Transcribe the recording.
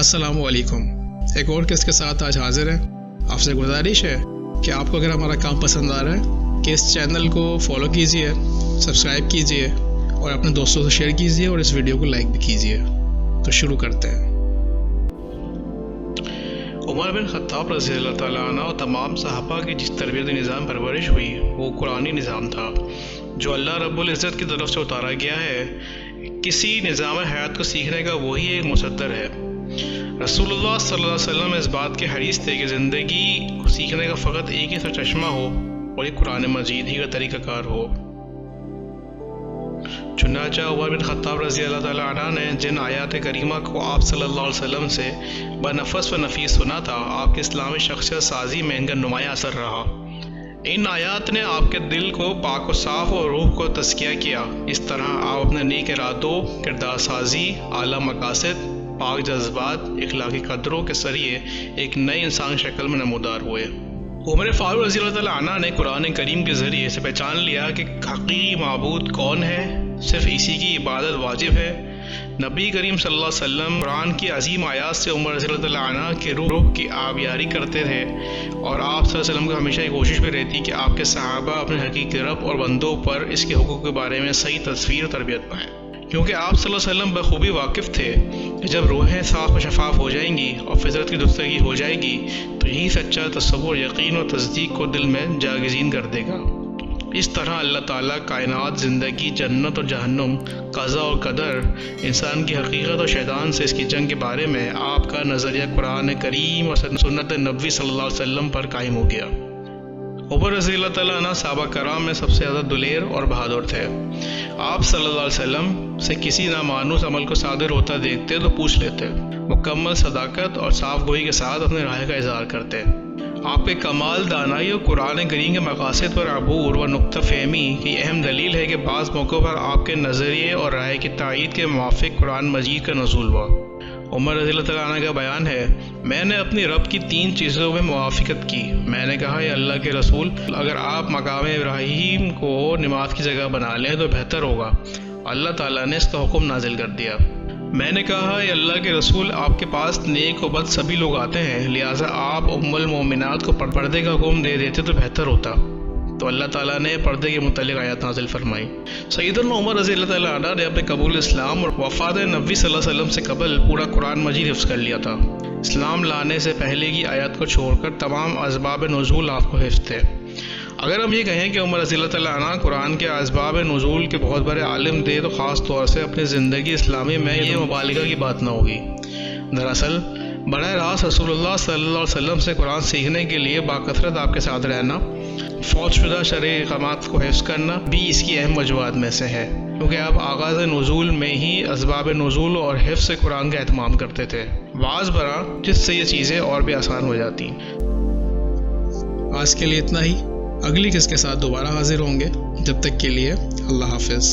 अस्सलामु अलैकुम। एक और किस के साथ आज हाजिर हैं। आपसे गुजारिश है कि आपको अगर हमारा काम पसंद आ रहा है कि इस चैनल को फॉलो कीजिए, सब्सक्राइब कीजिए और अपने दोस्तों से शेयर कीजिए और इस वीडियो को लाइक भी कीजिए। तो शुरू करते हैं। उमर बिन ख़त्ताब रज़ियल्लाहु ताला अन्हु और तमाम सहाबा की जिस तरबियत निज़ाम परवरिश हुई वो कुरानी निज़ाम था जो अल्लाह रब्बुल इज़्ज़त की तरफ से उतारा गया है। किसी निज़ाम हयात को सीखने का वही एक मुसद्दर है। रसूलुल्लाह सल्लल्लाहु अलैहि वसल्लम इस बात के हरीस थे कि ज़िंदगी को सीखने का फ़कत एक ही चश्मा हो और ये कुरान मजीद ही का तरीक़ाकार हो। चुनांचे उमर बिन ख़त्ताब रज़ियल्लाहु ताला अन्हु ने जिन आयात करीमा को आप सल्लल्लाहु अलैहि वसल्लम से बनफस व नफीस सुना था, आपके इस्लामी शख्सियत साजी में इनका नुमाया असर रहा। इन आयात ने आपके दिल को पाक व साफ़ और रूह को तज़किया किया। इस तरह आप अपने नेक इरादों, किरदार साजी, आला मकासद, पाक जज्बात, इखलाकी कदरों के ज़रिए एक नए इंसान शक्ल में नमूदार हुए। उमर फारूक रज़ियल्लाहु ताला अन्हु ने कुरान करीम के ज़रिए से पहचान लिया कि हक़ीक़ी माबूद कौन है, सिर्फ इसी की इबादत वाजिब है। नबी करीम सल्लल्लाहु अलैहि वसल्लम कुरान की अजीम आयात से उमर रज़ियल्लाहु ताला अन्हु की रूह की आबियारी करते थे और आप सल्लल्लाहु अलैहि वसल्लम को हमेशा ये कोशिश भी रहती कि आपके सहाबा अपने हकीकी रब और बंदों पर इसके हुकूक के बारे में सही तस्वीर और तरबियत पाएँ, क्योंकि आप सल्लल्लाहु अलैहि वसल्लम बखूबी वाकिफ़ थे कि जब रूहें साफ़ व शफाफ हो जाएंगी और फितरत की दुस्तगी हो जाएगी तो यही सच्चा तसव्वुर, यकीन और तस्दीक को दिल में जागज़ीन कर देगा। इस तरह अल्लाह ताला कायनात, ज़िंदगी, जन्नत और जहन्नुम, क़ज़ा और क़दर, इंसान की हकीकत और शैतान से इसकी जंग के बारे में आपका नज़रिया कुरान करीम और सुन्नत नबवी सल्लल्लाहु अलैहि वसल्लम पर कायम हो गया। उमर रज़ियल्लाहु ताला अन्हु सहाबा कराम में सबसे ज़्यादा दुलेर और बहादुर थे। आप सल्लल्लाहु अलैहि वसल्लम से किसी नामानूस अमल को सादिर होता देखते तो पूछ लेते, मुकम्मल सदाकत और साफ गोई के साथ अपने राय का इज़हार करते। आपके कमाल, दानाई और कुरान करीम के मकासद पर अबूर व नुक्ता फ़हमी की अहम दलील है कि बाज़ मौक़ों पर आपके नज़रिए और राय की तायीद के मुवाफ़िक़ कुरान मजीद का नुज़ूल हुआ। उमर रज़ियल्लाहु ताला अन्हु का बयान है, मैंने अपनी रब की 3 चीज़ों में मुवाफ़क़त की। मैंने कहा, या अल्लाह के रसूल, अगर आप मकाम इब्राहीम को नमाज की जगह बना लें तो बेहतर होगा। अल्लाह ताला ने इसका हुक्म नाजिल कर दिया। मैंने कहा, या अल्लाह के रसूल, आपके पास नेक व बद सभी लोग आते हैं, लिहाजा आप उम्मुल मोमिनात को पर्दे का हुक्म दे देते तो बेहतर होता। तो अल्लाह ताला ने पर्दे के मुतालिक आयत नाज़िल फरमाई। सैयदना उमर रज़ियल्लाहु ताला अन्हु ने अपने कबूल इस्लाम और वफ़ात नबी सल्लल्लाहु अलैहि वसल्लम से कबल पूरा कुरान मजीद हिफ्ज़ कर लिया था। इस्लाम लाने से पहले की आयत को छोड़कर तमाम असबाब नुज़ूल आपको हिफ्ज़ थे। अगर हम ये कहें कि उमर रज़ियल्लाहु ताला अन्हु कुरान के असबाब नुज़ूल के बहुत बड़े आलिम थे तो ख़ास तौर से अपनी ज़िंदगी इस्लामी में ये मुबालिगा की बात न होगी। दरअसल बराह रास्त रसूलुल्लाह सल्लल्लाहु अलैहि वसल्लम से कुरान सीखने के लिए बाकसरत आपके साथ रहना, फ़ौजशुदा शरई अहकामात को हिफ्ज़ करना भी इसकी अहम वजूहात में से है, क्योंकि आप आगाज़ नुज़ूल में ही असबाब नुज़ूल और हिफ्ज़ कुरान का एहतमाम करते थे, वाज़ बरा, जिससे ये चीज़ें और भी आसान हो जाती। आज के लिए इतना ही। अगली किस के साथ दोबारा हाजिर होंगे। जब तक के लिए अल्लाह हाफ़िज़।